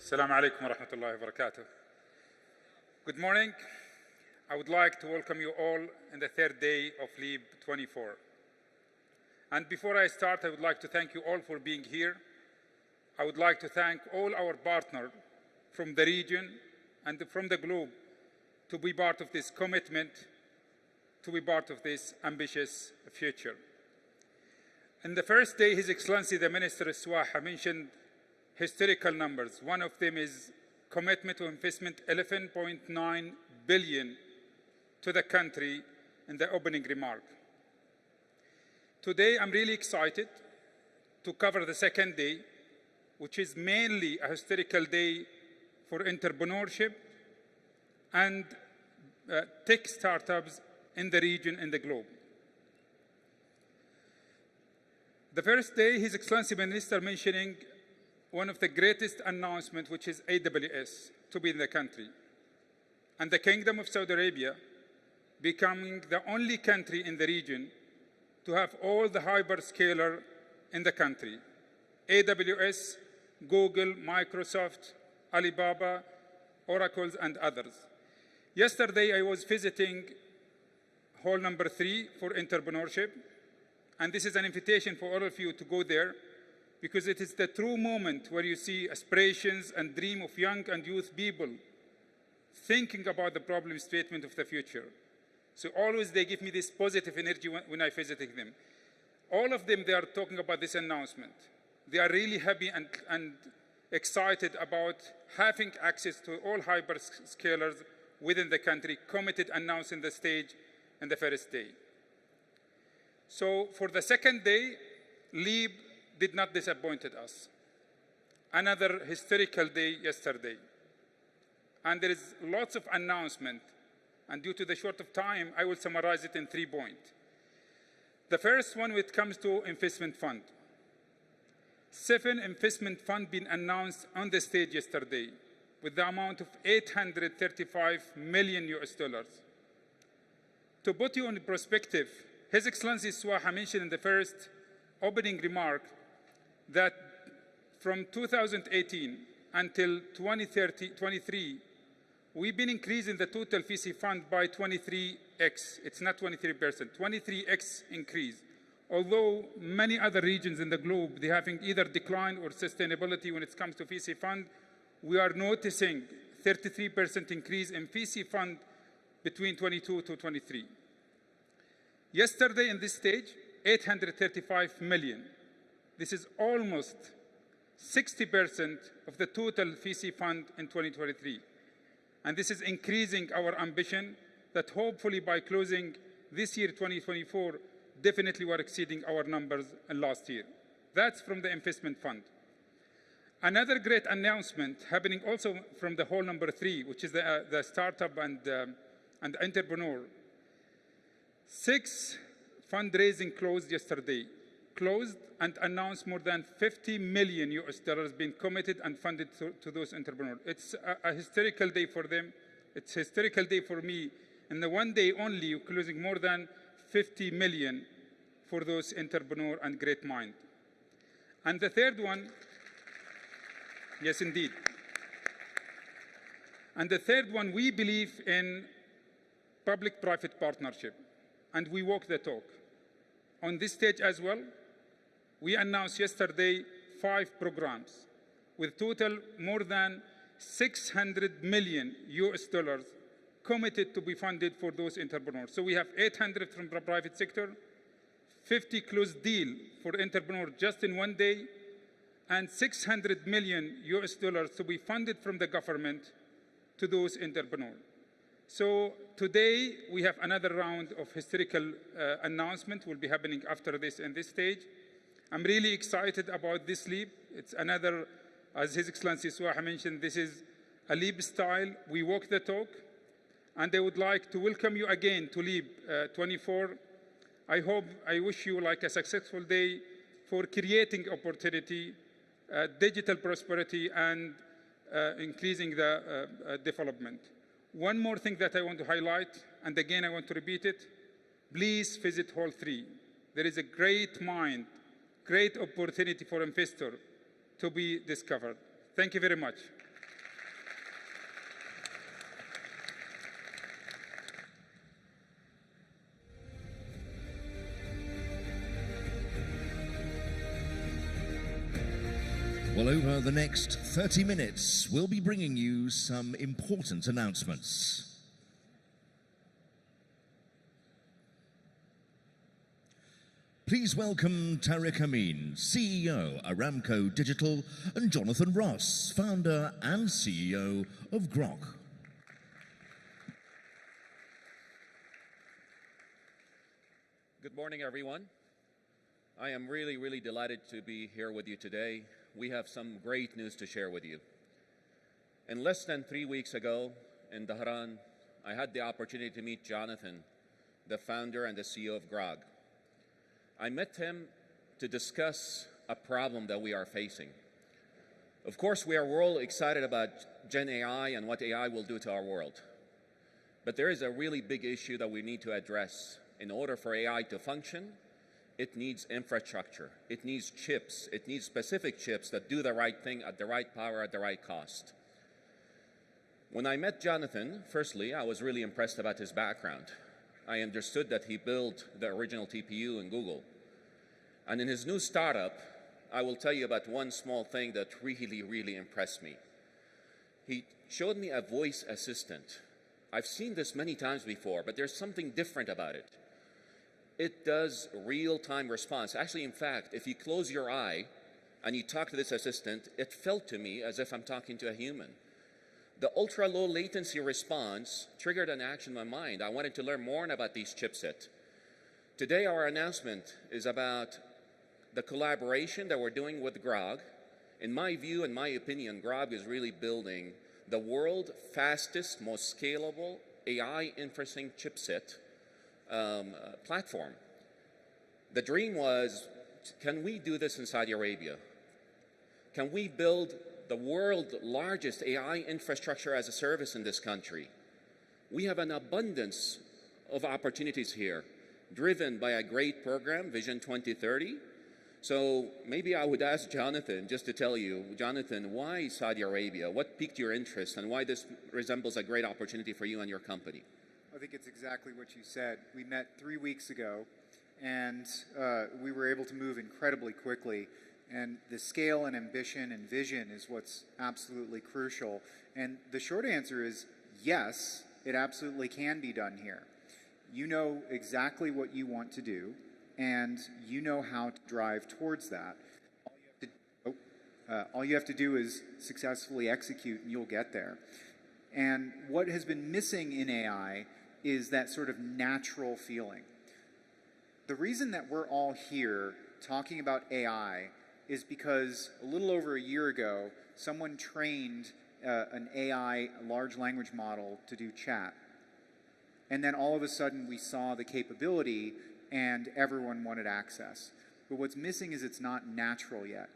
Assalamu alaikum wa rahmatullahi wa barakatuh. Good morning. I would like to welcome you all in the third day of LEAP 24. And before I start, I would like to thank you all for being here. I would like to thank all our partners from the region and from the globe to be part of this commitment, to be part of this ambitious future. In the first day, His Excellency the Minister of Swaha mentioned historical numbers. One of them is commitment to investment 11.9 billion to the country in the opening remark. Today, I'm really excited to cover the second day, which is mainly a historical day for entrepreneurship and tech startups in the region and the globe. The first day, His Excellency Minister mentioning one of the greatest announcements, which is AWS, to be in the country. And the Kingdom of Saudi Arabia becoming the only country in the region to have all the hyperscaler in the country. AWS, Google, Microsoft, Alibaba, Oracle, and others. Yesterday, I was visiting hall number 3 for entrepreneurship. And this is an invitation for all of you to go there, because it is the true moment where you see aspirations and dream of young and youth people thinking about the problem statement of the future. So always they give me this positive energy when I visiting them. All of them, they are talking about this announcement. They are really happy and excited about having access to all hyperscalers within the country, committed, announced in the stage in the first day. So for the second day, LEAP did not disappoint us. Another historical day yesterday. And there is lots of announcement. And due to the short of time, I will summarize it in 3 points. The first one, when it comes to investment fund. 7 investment funds been announced on the stage yesterday with the amount of $835 million. To put you in perspective, His Excellency Swaha mentioned in the first opening remark that from 2018 until 2023, we've been increasing the total VC fund by 23x. It's not 23%, 23x increase. Although many other regions in the globe, they're having either decline or sustainability when it comes to VC fund, we are noticing 33% increase in VC fund between 22 to 23. Yesterday in this stage, 835 million. This is almost 60% of the total VC fund in 2023. And this is increasing our ambition that hopefully by closing this year, 2024, definitely we're exceeding our numbers last year. That's from the investment fund. Another great announcement happening also from the hall number 3, which is the startup and entrepreneur. 6 fundraising closed yesterday. Closed and announced more than $50 million being committed and funded to those entrepreneurs. It's a historical day for them. It's a historical day for me. In the one day only, closing more than 50 million for those entrepreneurs and great mind. And the third one, yes, indeed. And the third one, we believe in public-private partnership, and we walk the talk. On this stage as well, we announced yesterday 5 programs with total more than $600 million committed to be funded for those entrepreneurs. So we have 800 from the private sector, 50 closed deal for entrepreneurs just in one day, and $600 million to be funded from the government to those entrepreneurs. So today we have another round of historical announcement will be happening after this in this stage. I'm really excited about this LEAP. It's another, as His Excellency Swaha mentioned, this is a LEAP style. We walk the talk. And I would like to welcome you again to LEAP 24. I wish you like a successful day for creating opportunity, digital prosperity, and increasing the development. One more thing that I want to highlight, and again I want to repeat it, please visit Hall 3. There is a great mind, great opportunity for investors to be discovered. Thank you very much. Well, over the next 30 minutes, we'll be bringing you some important announcements. Please welcome Tariq Amin, CEO, Aramco Digital, and Jonathan Ross, founder and CEO of Grok. Good morning, everyone. I am really delighted to be here with you today. We have some great news to share with you. In less than 3 weeks ago in Dhahran, I had the opportunity to meet Jonathan, the founder and the CEO of Grok. I met him to discuss a problem that we are facing. Of course, we are all excited about Gen AI and what AI will do to our world. But there is a really big issue that we need to address. In order for AI to function, it needs infrastructure, it needs chips, it needs specific chips that do the right thing at the right power at the right cost. When I met Jonathan, firstly, I was really impressed about his background. I understood that he built the original TPU in Google. And in his new startup, I will tell you about one small thing that really impressed me. He showed me a voice assistant. I've seen this many times before, but there's something different about it. It does real-time response. Actually, in fact, if you close your eye and you talk to this assistant, it felt to me as if I'm talking to a human. The ultra-low latency response triggered an action in my mind. I wanted to learn more about these chipsets. Today, our announcement is about the collaboration that we're doing with Grok. In my view, in my opinion, Grok is really building the world's fastest, most scalable AI inferencing chipset platform. The dream was, can we do this in Saudi Arabia? Can we build the world's largest AI infrastructure as a service in this country? We have an abundance of opportunities here, driven by a great program, Vision 2030. So maybe I would ask Jonathan just to tell you, Jonathan, why Saudi Arabia? What piqued your interest and why this resembles a great opportunity for you and your company? I think it's exactly what you said. We met 3 weeks ago and we were able to move incredibly quickly. And the scale and ambition and vision is what's absolutely crucial. And the short answer is yes, it absolutely can be done here. You know exactly what you want to do, and you know how to drive towards that. All you have to do is successfully execute, and you'll get there. And what has been missing in AI is that sort of natural feeling. The reason that we're all here talking about AI is because a little over a year ago, someone trained an AI large language model to do chat. And then all of a sudden we saw the capability and everyone wanted access. But what's missing is it's not natural yet.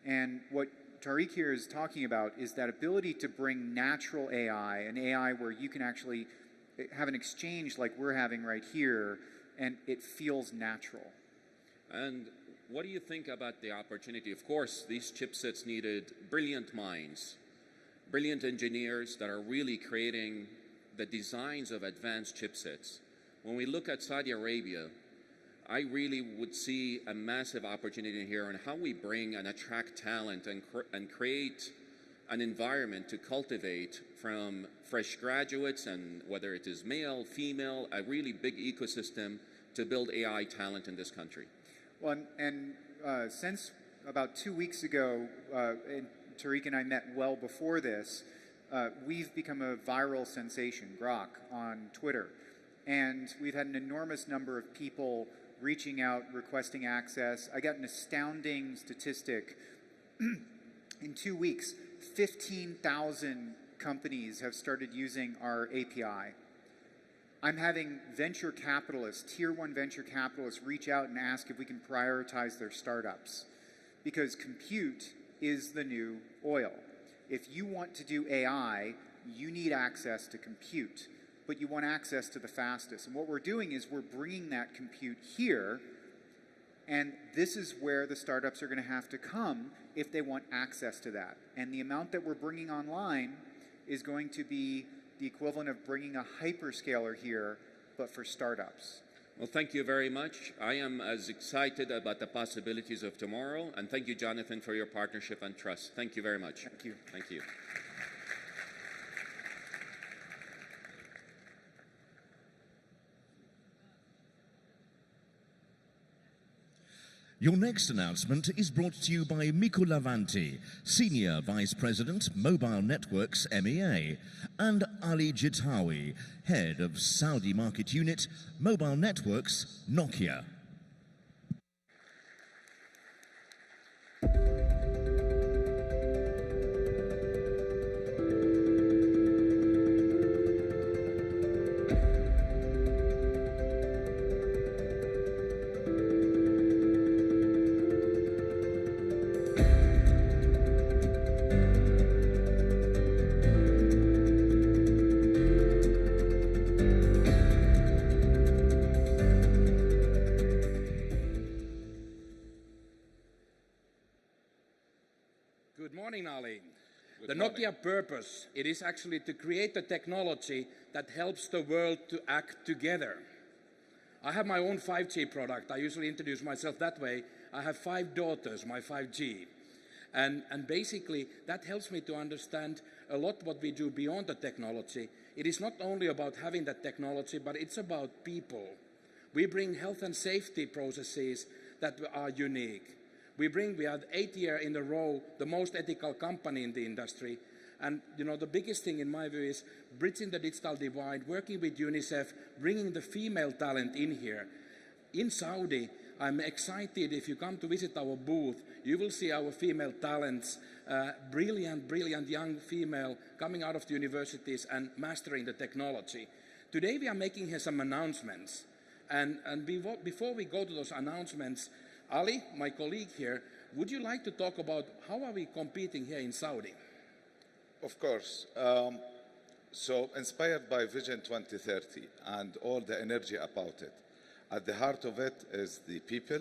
And what Tariq here is talking about is that ability to bring natural AI, an AI where you can actually have an exchange like we're having right here, and it feels natural. And what do you think about the opportunity? Of course, these chipsets needed brilliant minds, brilliant engineers that are really creating the designs of advanced chipsets. When we look at Saudi Arabia, I really would see a massive opportunity here on how we bring and attract talent and create an environment to cultivate from fresh graduates, and whether it is male, female, a really big ecosystem to build AI talent in this country. Well, and since about 2 weeks ago, and Tariq and I met well before this, we've become a viral sensation, Grok, on Twitter. And we've had an enormous number of people reaching out, requesting access. I got an astounding statistic. In 2 weeks, 15,000 companies have started using our API. I'm having venture capitalists, tier 1 venture capitalists, reach out and ask if we can prioritize their startups. Because compute is the new oil. If you want to do AI, you need access to compute, but you want access to the fastest. And what we're doing is we're bringing that compute here, and this is where the startups are going to have to come if they want access to that. And the amount that we're bringing online is going to be the equivalent of bringing a hyperscaler here, but for startups. Well, thank you very much. I am as excited about the possibilities of tomorrow, and thank you, Jonathan, for your partnership and trust. Thank you very much. Thank you. Thank you. Your next announcement is brought to you by Miko Lavanti, Senior Vice President, Mobile Networks MEA, and Ali Jitawi, Head of Saudi Market Unit, Mobile Networks, Nokia. Good morning, Ali. The Nokia purpose, it is actually to create a technology that helps the world to act together. I have my own 5G product. I usually introduce myself that way. I have 5 daughters, my 5G. And basically, that helps me to understand a lot what we do beyond the technology. It is not only about having that technology, but it's about people. We bring health and safety processes that are unique. We are 8 years in a row the most ethical company in the industry. And you know, the biggest thing in my view is bridging the digital divide, working with UNICEF, bringing the female talent in here. In Saudi, I'm excited if you come to visit our booth, you will see our female talents, brilliant young female coming out of the universities and mastering the technology. Today we are making here some announcements. And before we go to those announcements, Ali, my colleague here, would you like to talk about how are we competing here in Saudi? Of course. So inspired by Vision 2030 and all the energy about it, at the heart of it is the people,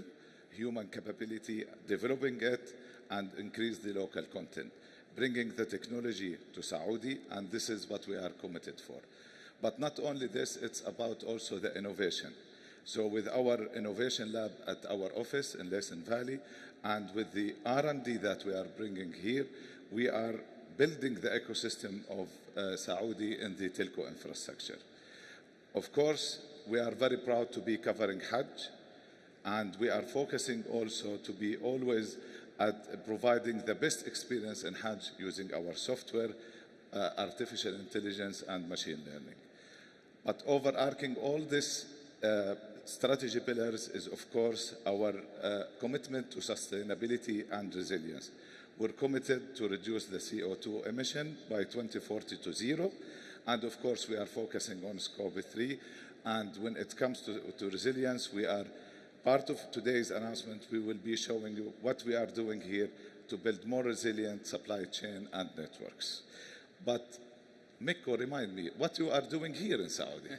human capability, developing it and increase the local content, bringing the technology to Saudi, and this is what we are committed for. But not only this, it's about also the innovation. So with our innovation lab at our office in Laysan Valley and with the R&D that we are bringing here, we are building the ecosystem of Saudi in the telco infrastructure. Of course, we are very proud to be covering Hajj, and we are focusing also to be always at providing the best experience in Hajj using our software, artificial intelligence, and machine learning. But overarching all this strategy pillars is, of course, our commitment to sustainability and resilience. We're committed to reduce the CO2 emission by 2040 to 0. And of course, we are focusing on scope 3. And when it comes to resilience, we are part of today's announcement. We will be showing you what we are doing here to build more resilient supply chain and networks. But Mikko, remind me, what you are doing here in Saudi?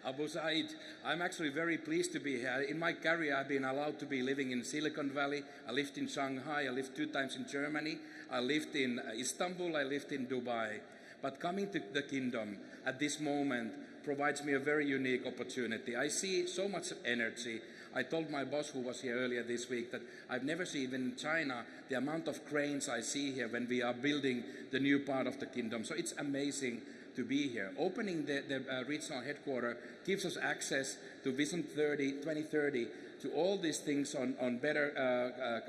Abu Said, I'm actually very pleased to be here. In my career, I've been allowed to be living in Silicon Valley. I lived in Shanghai. I lived 2 times in Germany. I lived in Istanbul. I lived in Dubai. But coming to the kingdom at this moment provides me a very unique opportunity. I see so much energy. I told my boss, who was here earlier this week, that I've never seen, even in China, the amount of cranes I see here when we are building the new part of the kingdom. So it's amazing to be here. Opening the regional headquarters gives us access to Vision 2030, to all these things on better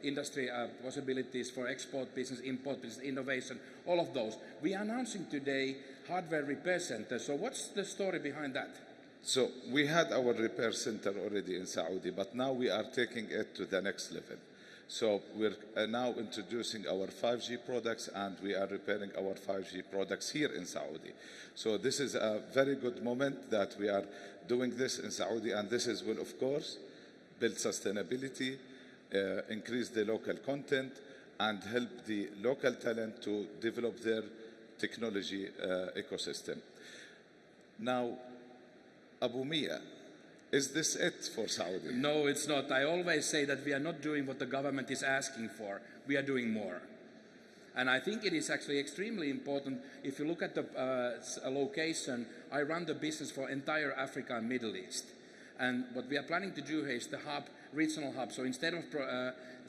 industry possibilities for export business, import business, innovation, all of those. We are announcing today hardware repair center. So what's the story behind that? So we had our repair center already in Saudi, but now we are taking it to the next level. So we're now introducing our 5G products, and we are repairing our 5G products here in Saudi. So this is a very good moment that we are doing this in Saudi, and this will, of course, build sustainability, increase the local content, and help the local talent to develop their technology ecosystem. Now, Abu Mia, is this it for Saudi? No, it's not. I always say that we are not doing what the government is asking for. We are doing more. And I think it is actually extremely important. If you look at the location, I run the business for entire Africa and Middle East. And what we are planning to do here is the hub, regional hub. So instead of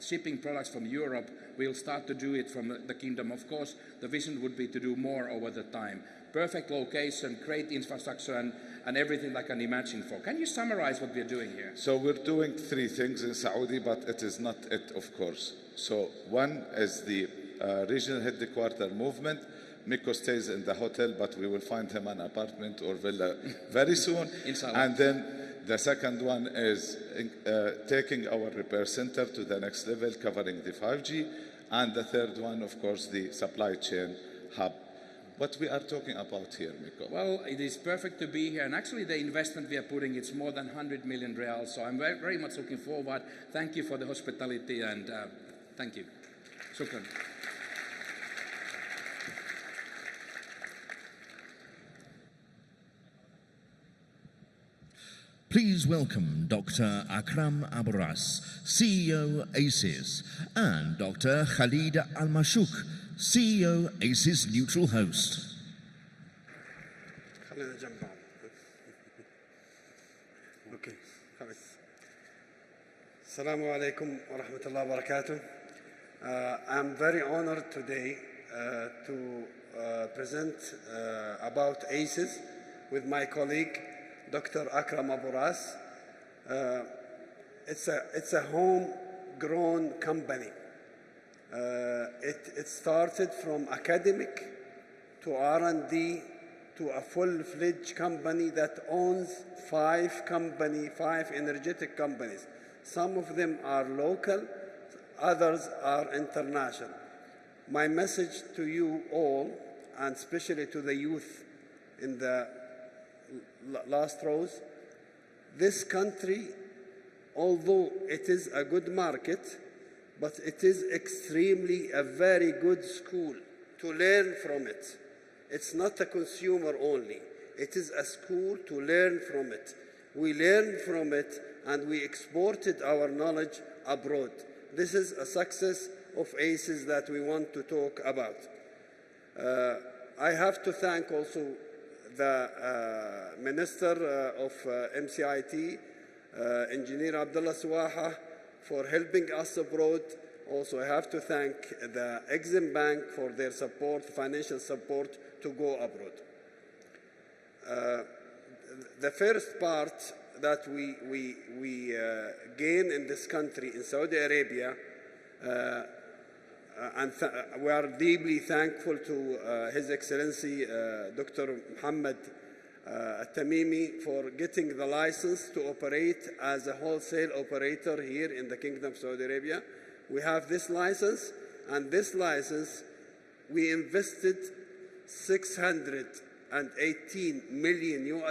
shipping products from Europe, we'll start to do it from the kingdom. Of course, the vision would be to do more over the time. Perfect location, great infrastructure, and everything I can imagine for. Can you summarize what we're doing here? So we're doing three things in Saudi, but it is not it, of course. So one is the regional headquarter movement. Miko stays in the hotel, but we will find him an apartment or villa very soon. And then the second one is taking our repair center to the next level, covering the 5G. And the third one, of course, the supply chain hub. What we are talking about here, Miko? Well, it is perfect to be here. And actually, the investment we are putting, it's more than 100 million reals. So I'm very, very much looking forward. Thank you for the hospitality, and thank you. Shukran. Please welcome Dr. Akram Aburas, CEO ACES, and Dr. Khalid Al-Mashouk, CEO ACES Neutral Host. Okay. Assalamu alaikum wa rahmatullahi wa barakatuh. I'm very honored today to present about ACES with my colleague, Dr. Akram Aburas. It's a homegrown company. It started from academic to R&D to a full-fledged company that owns five energetic companies. Some of them are local, others are international. My message to you all, and especially to the youth in the last rows, this country, although it is a good market, but it is extremely a very good school to learn from it. It's not a consumer only. It is a school to learn from it. We learn from it and we exported our knowledge abroad. This is a success of ACES that we want to talk about. I have to thank also the Minister of MCIT, Engineer Abdullah Suwaha, for helping us abroad. Also, I have to thank the Exim Bank for their support, financial support to go abroad. The first part that we gain in this country, in Saudi Arabia, and we are deeply thankful to His Excellency Dr. Muhammad Al-Tamimi for getting the license to operate as a wholesale operator here in the Kingdom of Saudi Arabia. We have this license, and this license we invested $618 million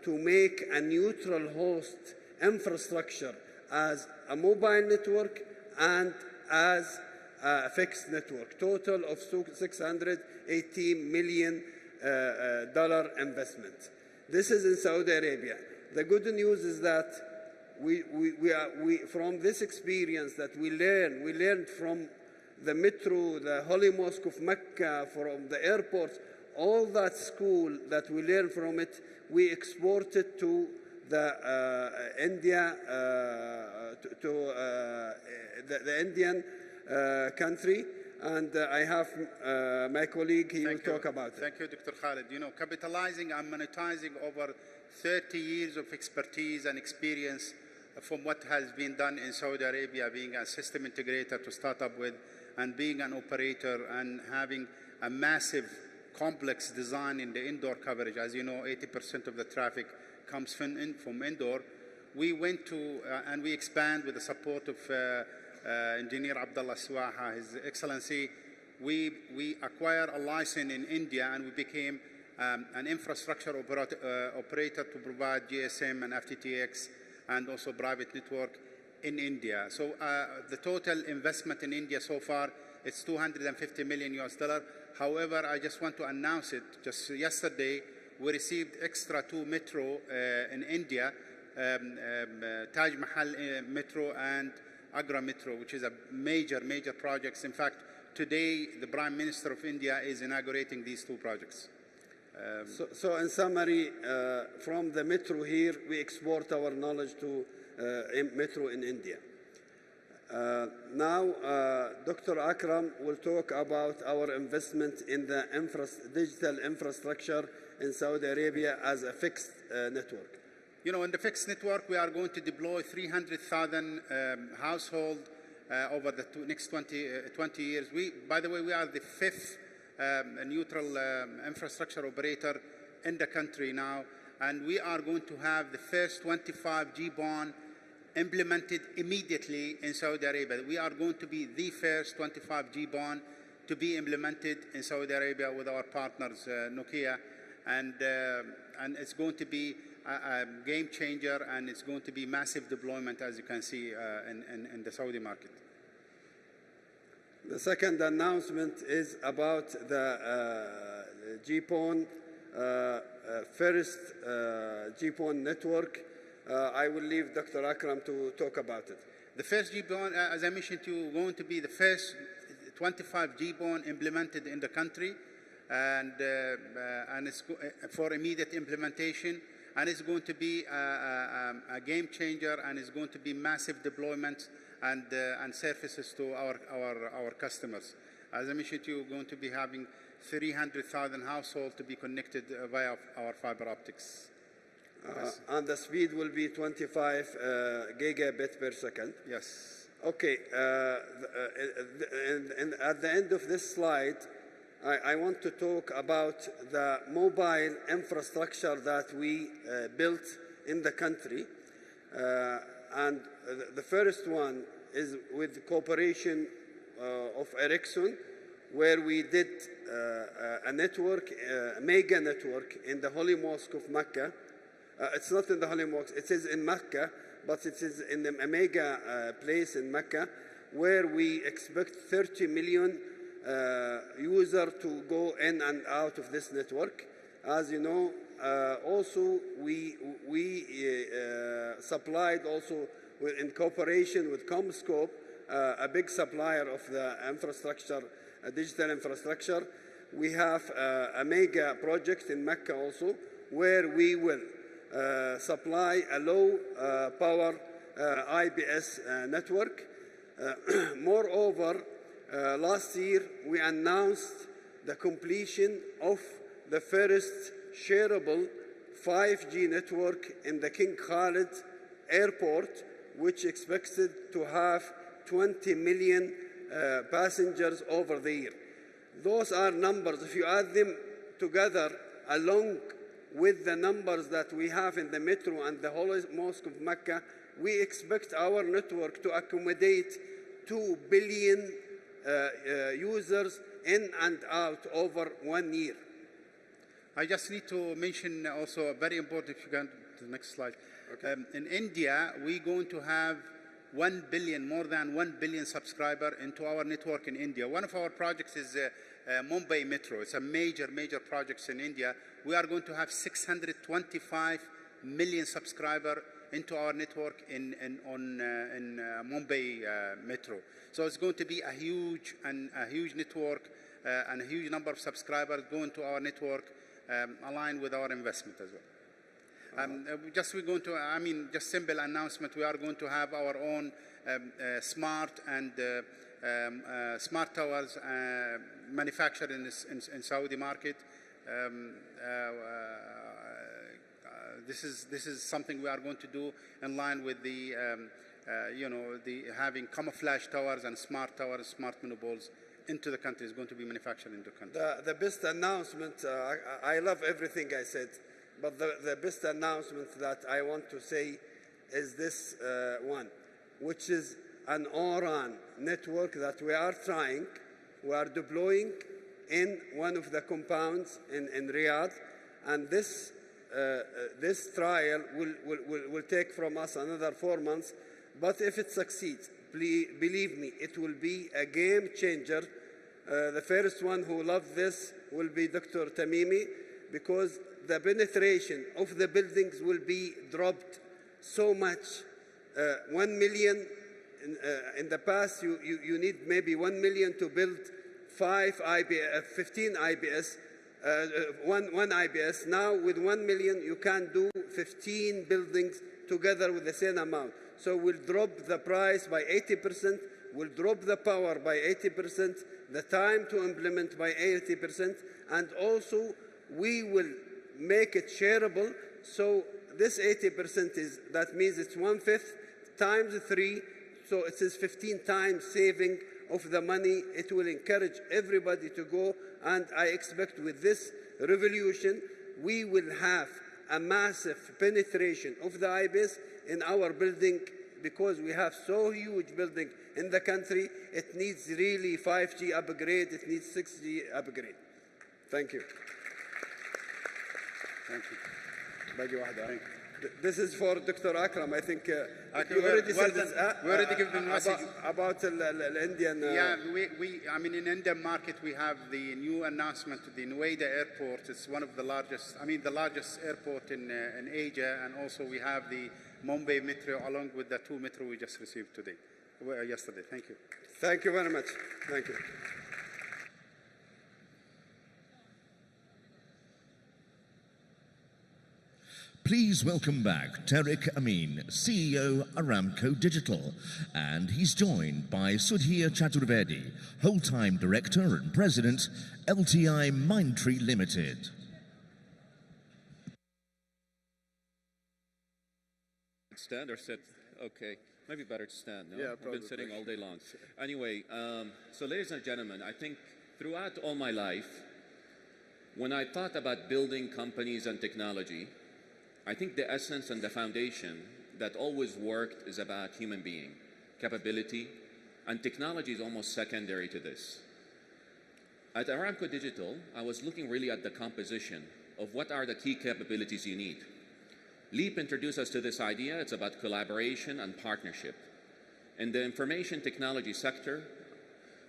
to make a neutral host infrastructure as a mobile network and as a fixed network. Total of $618 million investment. This is in Saudi Arabia. The good news is that we from this experience that we learned from the metro, the Holy Mosque of Mecca, from the airports, all that school that we learned from it, we exported to the India, the Indian country. And I have my colleague, he will talk about it. Thank you, Dr. Khalid. You know, capitalizing and monetizing over 30 years of expertise and experience from what has been done in Saudi Arabia, being a system integrator to start up with, and being an operator and having a massive complex design in the indoor coverage. As you know, 80% of the traffic comes from indoor. We went to, and we expand with the support of Engineer Abdullah Suwaha, His Excellency. We acquired a license in India, and we became an infrastructure operator to provide GSM and FTTX and also private network in India. So the total investment in India so far, it's $250 million. However, I just want to announce it. Just yesterday, we received extra 2 metro in India, Taj Mahal Metro and Agra Metro, which is a major projects. In fact, today, the Prime Minister of India is inaugurating these two projects. So in summary, from the metro here, we export our knowledge to metro in India. Now, Dr. Akram will talk about our investment in the digital infrastructure in Saudi Arabia as a fixed network. You know, in the fixed network, we are going to deploy 300,000 households over the next 20 years. By the way, we are the fifth neutral infrastructure operator in the country now, and we are going to have the first 25G bond implemented immediately in Saudi Arabia. We are going to be the first 25G bond to be implemented in Saudi Arabia with our partners Nokia, and it's going to be a game changer, and it's going to be massive deployment, as you can see in the Saudi market. The second announcement is about the GPON, first GPON network. I will leave Dr. Akram to talk about it. The first GPON, as I mentioned to you, going to be the first 25 GPON implemented in the country, and it's for immediate implementation. And it's going to be a game changer, and it's going to be massive deployment and services to our customers. As I mentioned to you, we're going to be having 300,000 households to be connected via our fiber optics. And the speed will be 25 gigabit per second. Yes. Okay. At the end of this slide, I want to talk about the mobile infrastructure that we built in the country. And the first one is with the cooperation of Ericsson, where we did a network, a mega network in the Holy Mosque of Mecca. It's not in the Holy Mosque, it is in Mecca, but it is in a mega place in Mecca, where we expect 30 million user to go in and out of this network. As you know, also we supplied also in cooperation with Comscope, a big supplier of the infrastructure, digital infrastructure. We have a mega project in Mecca also, where we will supply a low power IBS network. Moreover, last year, we announced the completion of the first shareable 5G network in the King Khalid Airport, which expected to have 20 million passengers over the year. Those are numbers. If you add them together, along with the numbers that we have in the metro and the Holy Mosque of Mecca, we expect our network to accommodate 2 billion users in and out over 1 year. I just need to mention also a very important, if you can, to the next slide. Okay. In India, we're going to have 1 billion, more than 1 billion subscribers into our network in India. One of our projects is Mumbai Metro. It's a major project in India. We are going to have 625 million subscribers into our network in Mumbai Metro. So it's going to be a huge network and a huge number of subscribers going to our network, aligned with our investment as well. We're going to, just simple announcement, we are going to have our own smart and smart towers manufactured in Saudi market. This is something we are going to do in line with the, having camouflage towers and smart towers, smart monopoles into the country is going to be manufactured in the country. The best announcement, I love everything I said, but the best announcement that I want to say is this one, which is an ORAN network that we are deploying in one of the compounds in Riyadh, and this trial will take from us another 4 months, but if it succeeds, believe me, it will be a game changer. The first one who loves this will be Dr. Tamimi, because the penetration of the buildings will be dropped so much. 1 million, in the past you need maybe 1 million to build 15 IBS, one IBS. Now with 1 million, you can do 15 buildings together with the same amount. So we'll drop the price by 80%, we'll drop the power by 80%, the time to implement by 80%, and also we will make it shareable. So this 80% is, that means it's 1/5 times 3, so it is 15 times saving of the money. It will encourage everybody to go, and I expect with this revolution, we will have a massive penetration of the IBS in our building, because we have so huge building in the country. It needs really 5G upgrade, it needs 6G upgrade. Thank you. Thank you. This is for Dr. Akram. I think you already said we already give the message about the Indian. Yeah, I mean, in Indian market, we have the new announcement of the Noida airport. It's one of the largest, I mean, the largest airport in Asia, and also we have the Mumbai metro along with the 2 metro we just received yesterday. Thank you. Thank you very much. Thank you. Please welcome back Tariq Amin, CEO Aramco Digital, and he's joined by Sudhir Chaturvedi, whole-time Director and President, LTI Mindtree Limited. Stand or sit? Okay. Maybe better to stand, no? Yeah, I've probably. been sitting all day long. Anyway, so ladies and gentlemen, I think throughout all my life, when I thought about building companies and technology, I think the essence and the foundation that always worked is about human being, capability, and technology is almost secondary to this. At Aramco Digital, I was looking really at the composition of what are the key capabilities you need. Leap introduced us to this idea. It's about collaboration and partnership. In the information technology sector,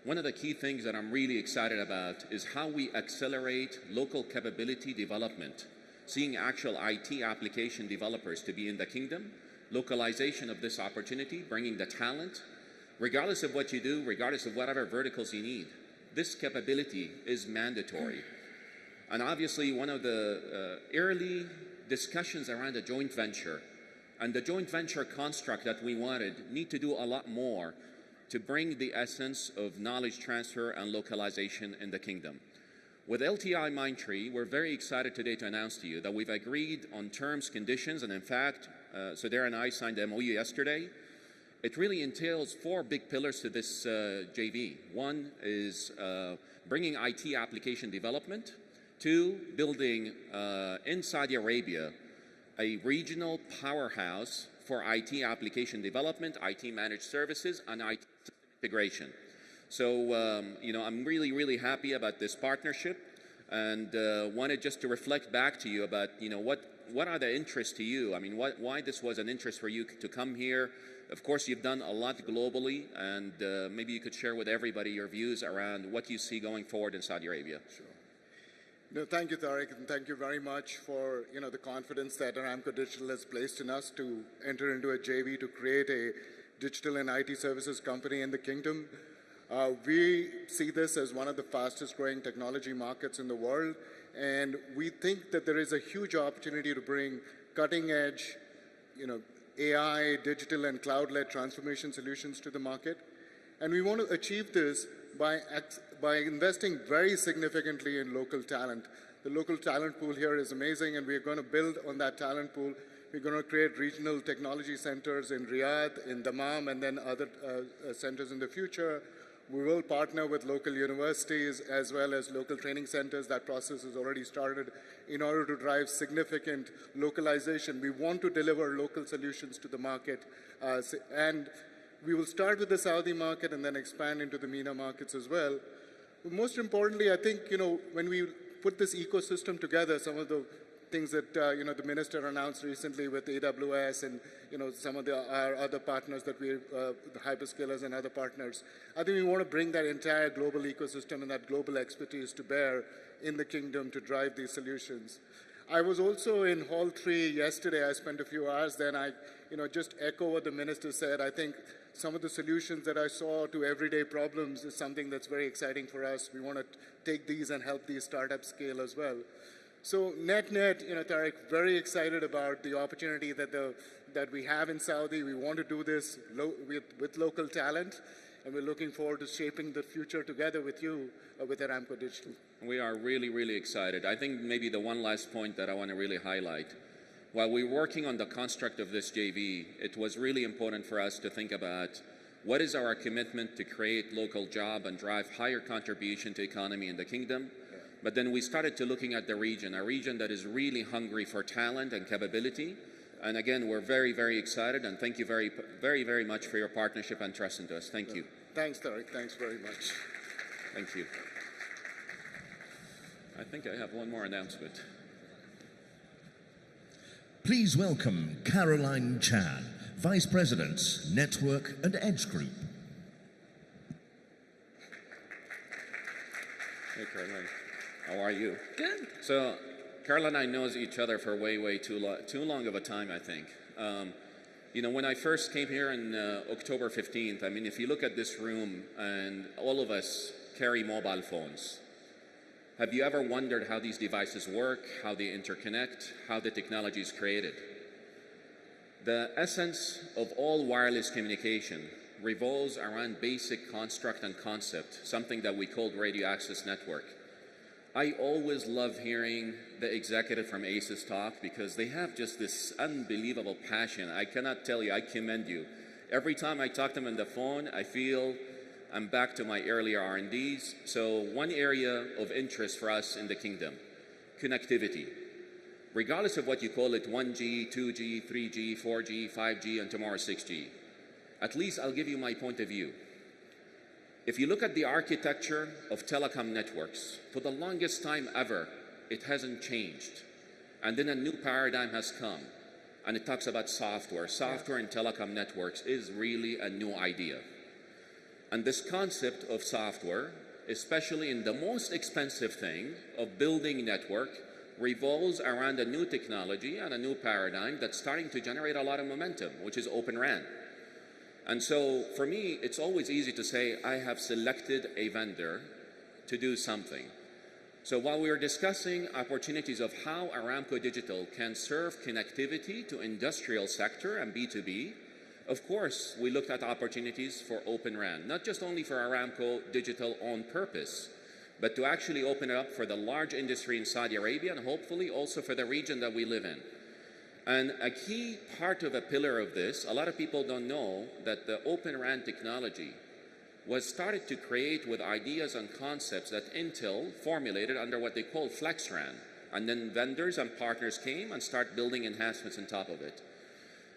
one of the key things that I'm really excited about is how we accelerate local capability development, seeing actual IT application developers to be in the kingdom, localization of this opportunity, bringing the talent, regardless of what you do, regardless of whatever verticals you need. This capability is mandatory. And obviously, one of the early discussions around a joint venture and the joint venture construct that we wanted need to do a lot more to bring the essence of knowledge transfer and localization in the kingdom. With LTI Mindtree, we're very excited today to announce to you that we've agreed on terms, conditions, and in fact, Sudhir and I signed the MOU yesterday. It really entails 4 big pillars to this JV. One is bringing IT application development. 2, building in Saudi Arabia a regional powerhouse for IT application development, IT managed services, and IT integration. So, you know, I'm really, really happy about this partnership, and wanted just to reflect back to you about, you know, what are the interests to you? I mean, why this was an interest for you to come here. Of course, you've done a lot globally, and maybe you could share with everybody your views around what you see going forward in Saudi Arabia. Sure. No, thank you, Tariq, and thank you very much for, you know, the confidence that Aramco Digital has placed in us to enter into a JV to create a digital and IT services company in the kingdom. We see this as one of the fastest growing technology markets in the world, and we think that there is a huge opportunity to bring cutting edge, you know, AI, digital and cloud-led transformation solutions to the market. And we want to achieve this by investing very significantly in local talent. The local talent pool here is amazing, and we're going to build on that talent pool. We're going to create regional technology centers in Riyadh, in Dammam, and then other centers in the future. We will partner with local universities as well as local training centers. That process has already started in order to drive significant localization. We want to deliver local solutions to the market, and we will start with the Saudi market and then expand into the MENA markets as well. But most importantly, I think, you know, when we put this ecosystem together, some of the things that you know, the minister announced recently with AWS and, you know, some of our other partners that we, the hyperscalers and other partners, I think we want to bring that entire global ecosystem and that global expertise to bear in the kingdom to drive these solutions. I was also in Hall 3 yesterday. I spent a few hours there, and I just echo what the minister said. I think some of the solutions that I saw to everyday problems is something that's very exciting for us. We want to take these and help these startups scale as well. So net-net, Tariq, very excited about the opportunity that we have in Saudi. We want to do this with local talent, and we're looking forward to shaping the future together with you, with Aramco Digital. We are really, really excited. I think maybe the one last point that I want to really highlight, while we're working on the construct of this JV, it was really important for us to think about what is our commitment to create local job and drive higher contribution to economy in the kingdom. But then we started to looking at the region, a region that is really hungry for talent and capability. And again, we're very, very excited, and thank you very, very, very much for your partnership and trust into us. Thank you. Thanks, Tariq. Thanks very much. Thank you. I think I have one more announcement. Please welcome Caroline Chan, Vice President, Network and Edge Group. Hey, Caroline. How are you? Good. So, Carla and I knows each other for way too long of a time, I think. When I first came here on October 15th, I mean, if you look at this room, and all of us carry mobile phones, have you ever wondered how these devices work, how they interconnect, how the technology is created? The essence of all wireless communication revolves around basic construct and concept, something that we called radio access network. I always love hearing the executive from ACES talk because they have just this unbelievable passion. I cannot tell you, I commend you. Every time I talk to them on the phone, I feel I'm back to my earlier R&Ds. So one area of interest for us in the kingdom, connectivity. Regardless of what you call it, 1G, 2G, 3G, 4G, 5G, and tomorrow 6G. At least I'll give you my point of view. If you look at the architecture of telecom networks, for the longest time ever, it hasn't changed. And then a new paradigm has come, and it talks about software. Software in telecom networks is really a new idea. And this concept of software, especially in the most expensive thing of building network, revolves around a new technology and a new paradigm that's starting to generate a lot of momentum, which is Open RAN. And so for me, it's always easy to say, I have selected a vendor to do something. So while we are discussing opportunities of how Aramco Digital can serve connectivity to industrial sector and B2B, of course, we looked at opportunities for Open RAN, not just only for Aramco Digital on purpose, but to actually open it up for the large industry in Saudi Arabia and hopefully also for the region that we live in. And a key part of a pillar of this, a lot of people don't know that the Open RAN technology was started to create with ideas and concepts that Intel formulated under what they call Flex RAN. And then vendors and partners came and start building enhancements on top of it.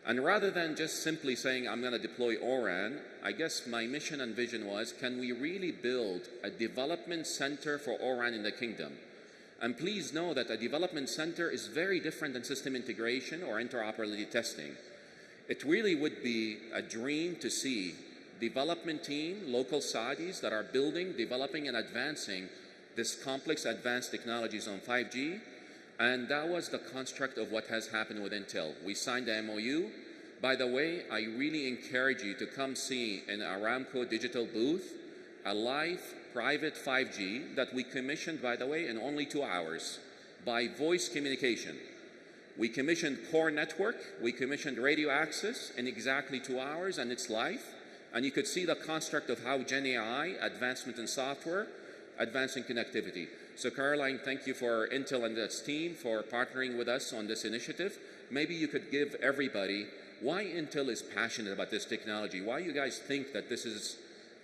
And rather than just simply saying, I'm going to deploy ORAN, I guess my mission and vision was, can we really build a development center for ORAN in the kingdom? And please know that a development center is very different than system integration or interoperability testing. It really would be a dream to see development team, local Saudis that are building, developing, and advancing this complex advanced technologies on 5G. And that was the construct of what has happened with Intel. We signed the MOU. By the way, I really encourage you to come see in Aramco Digital booth a live private 5G that we commissioned, by the way, in only 2 hours by voice communication. We commissioned core network, we commissioned radio access in exactly 2 hours, and it's live. And you could see the construct of how Gen AI, advancement in software, advancing connectivity. So Caroline, thank you for Intel and its team for partnering with us on this initiative. Maybe you could give everybody why Intel is passionate about this technology, why you guys think that this is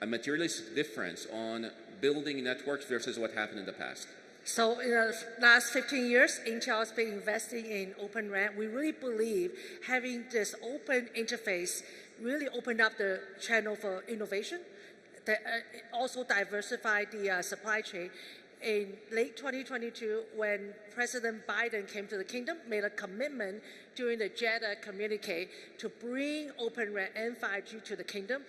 a materialistic difference on building networks versus what happened in the past. So in the last 15 years, Intel has been investing in Open RAN. We really believe having this open interface really opened up the channel for innovation, that also diversified the supply chain. In late 2022, when President Biden came to the kingdom, made a commitment during the Jeddah communique to bring Open RAN and 5G to the kingdom.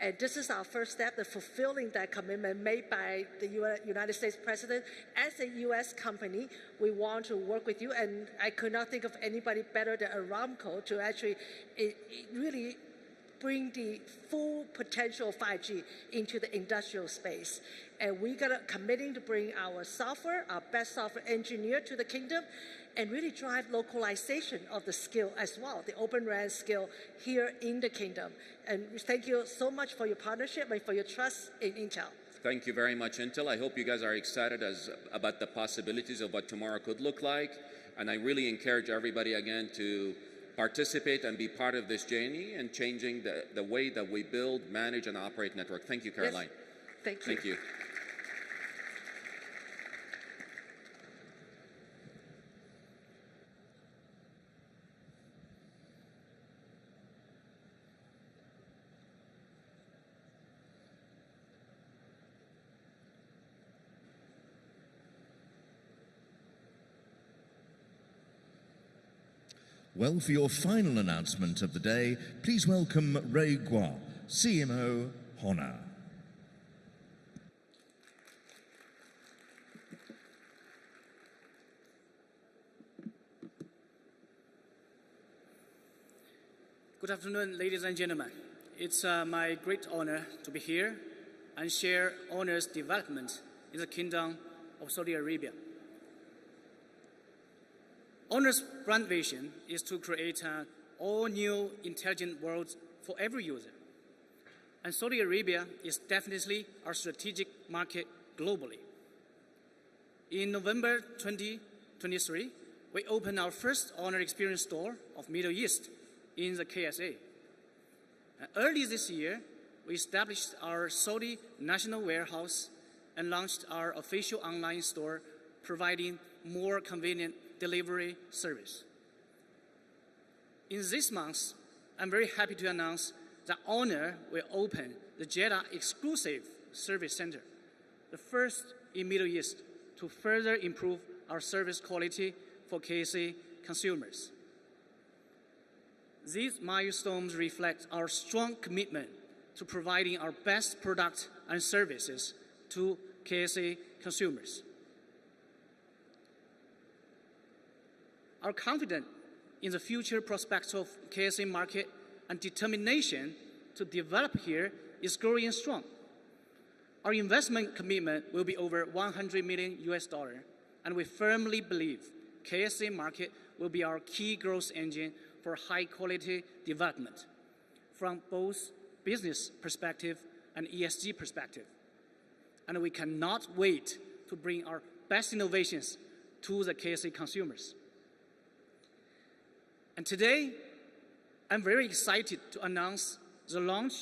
And this is our first step, the fulfilling that commitment made by the United States President. As a U.S. company, we want to work with you, and I could not think of anybody better than Aramco to actually really bring the full potential of 5G into the industrial space. And we're committing to bring our software, our best software engineer to the kingdom, and really drive localization of the skill as well, the Open RAN skill here in the kingdom. And thank you so much for your partnership and for your trust in Intel. Thank you very much, Intel. I hope you guys are excited about the possibilities of what tomorrow could look like. And I really encourage everybody again to participate and be part of this journey and changing the way that we build, manage, and operate network. Thank you, Caroline. Yes. Thank you. Thank you. Well, for your final announcement of the day, please welcome Ray Gua, CMO, Honor. Good afternoon, ladies and gentlemen. It's my great honor to be here and share Honor's development in the Kingdom of Saudi Arabia. Honor's brand vision is to create an all-new intelligent world for every user. And Saudi Arabia is definitely our strategic market globally. In November 2023, we opened our first Honor Experience Store of Middle East in the KSA. Early this year, we established our Saudi National Warehouse and launched our official online store, providing more convenient delivery service. In this month, I'm very happy to announce that Honor will open the Jeddah exclusive service center, the first in Middle East, to further improve our service quality for KSA consumers. These milestones reflect our strong commitment to providing our best products and services to KSA consumers. Our confidence in the future prospects of KSA market and determination to develop here is growing strong. Our investment commitment will be over $100 million, and we firmly believe KSA market will be our key growth engine for high-quality development from both business perspective and ESG perspective. And we cannot wait to bring our best innovations to the KSA consumers. And today, I'm very excited to announce the launch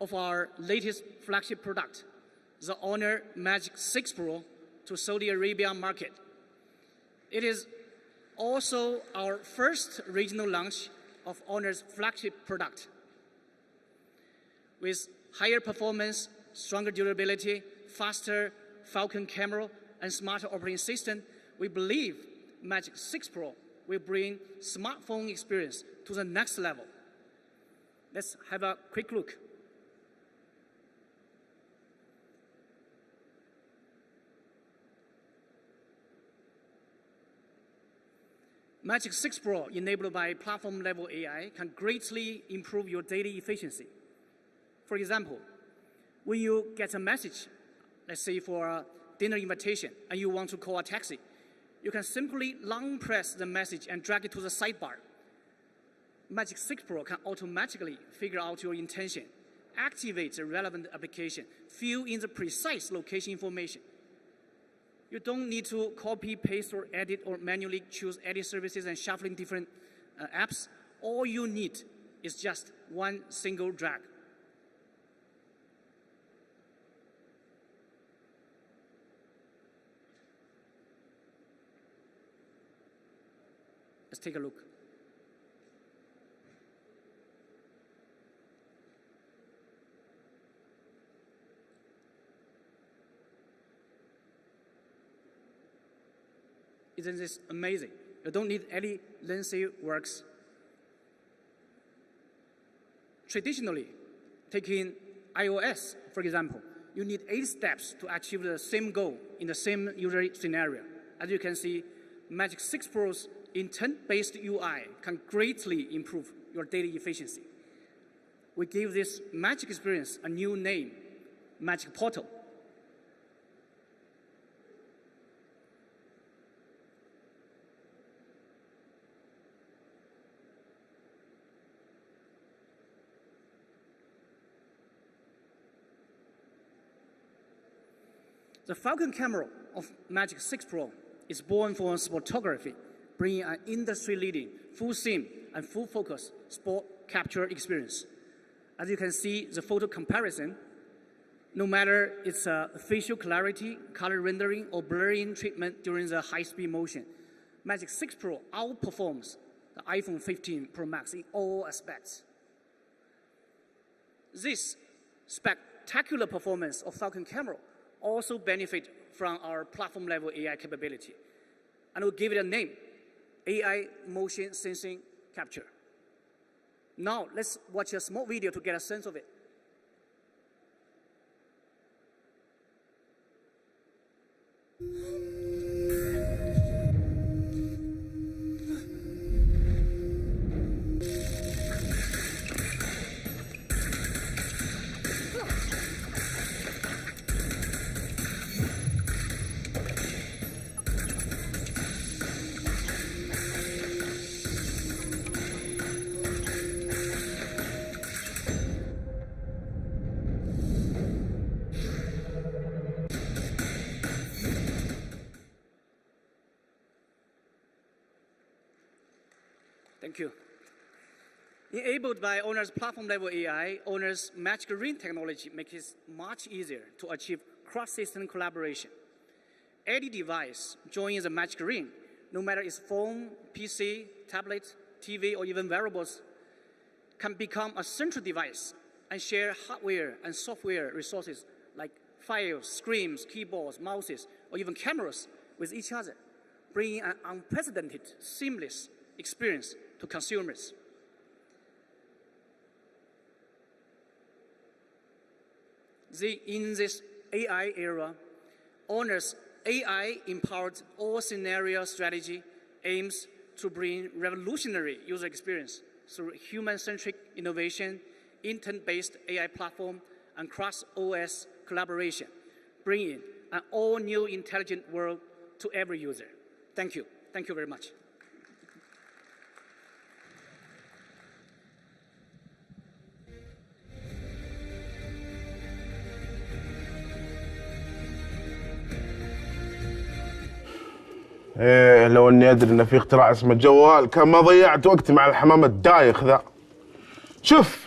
of our latest flagship product, the Honor Magic 6 Pro, to Saudi Arabia market. It is also our first regional launch of Honor's flagship product. With higher performance, stronger durability, faster Falcon camera, and smarter operating system, we believe Magic 6 Pro will bring smartphone experience to the next level. Let's have a quick look. Magic 6 Pro, enabled by platform-level AI, can greatly improve your daily efficiency. For example, when you get a message, let's say for a dinner invitation, and you want to call a taxi, you can simply long press the message and drag it to the sidebar. Magic 6 Pro can automatically figure out your intention, activate the relevant application, fill in the precise location information. You don't need to copy, paste, or edit, or manually choose edit services and shuffling different apps. All you need is just one single drag. Let's take a look. Isn't this amazing? You don't need any lengthy works. Traditionally, taking iOS, for example, you need 8 steps to achieve the same goal in the same user scenario. As you can see, Magic 6 Pro's intent-based UI can greatly improve your daily efficiency. We give this Magic experience a new name, Magic Portal. The Falcon camera of Magic 6 Pro is born for photography, bringing an industry-leading full SIM and full focus sport capture experience. As you can see, the photo comparison, no matter its facial clarity, color rendering, or blurring treatment during the high-speed motion, Magic 6 Pro outperforms the iPhone 15 Pro Max in all aspects. This spectacular performance of Falcon camera also benefit from our platform-level AI capability. And we'll give it a name, AI Motion Sensing Capture. Now, let's watch a small video to get a sense of it. Thank you. Enabled by Honor's platform-level AI, Honor's Magic Ring technology makes it much easier to achieve cross-system collaboration. Any device joining the Magic Ring, no matter its phone, PC, tablet, TV, or even wearables, can become a central device and share hardware and software resources like files, screens, keyboards, mouses, or even cameras with each other, bringing an unprecedented, seamless experience to consumers. In this AI era, Honor's AI-empowered all-scenario strategy aims to bring revolutionary user experience through human-centric innovation, intent-based AI platform, and cross-OS collaboration, bringing an all-new intelligent world to every user. Thank you. Thank you very much. ايه لو اني ادري ان في اختراع اسمه جوال كان ما ضيعت وقتي مع الحمام الدايخ ذا. شوف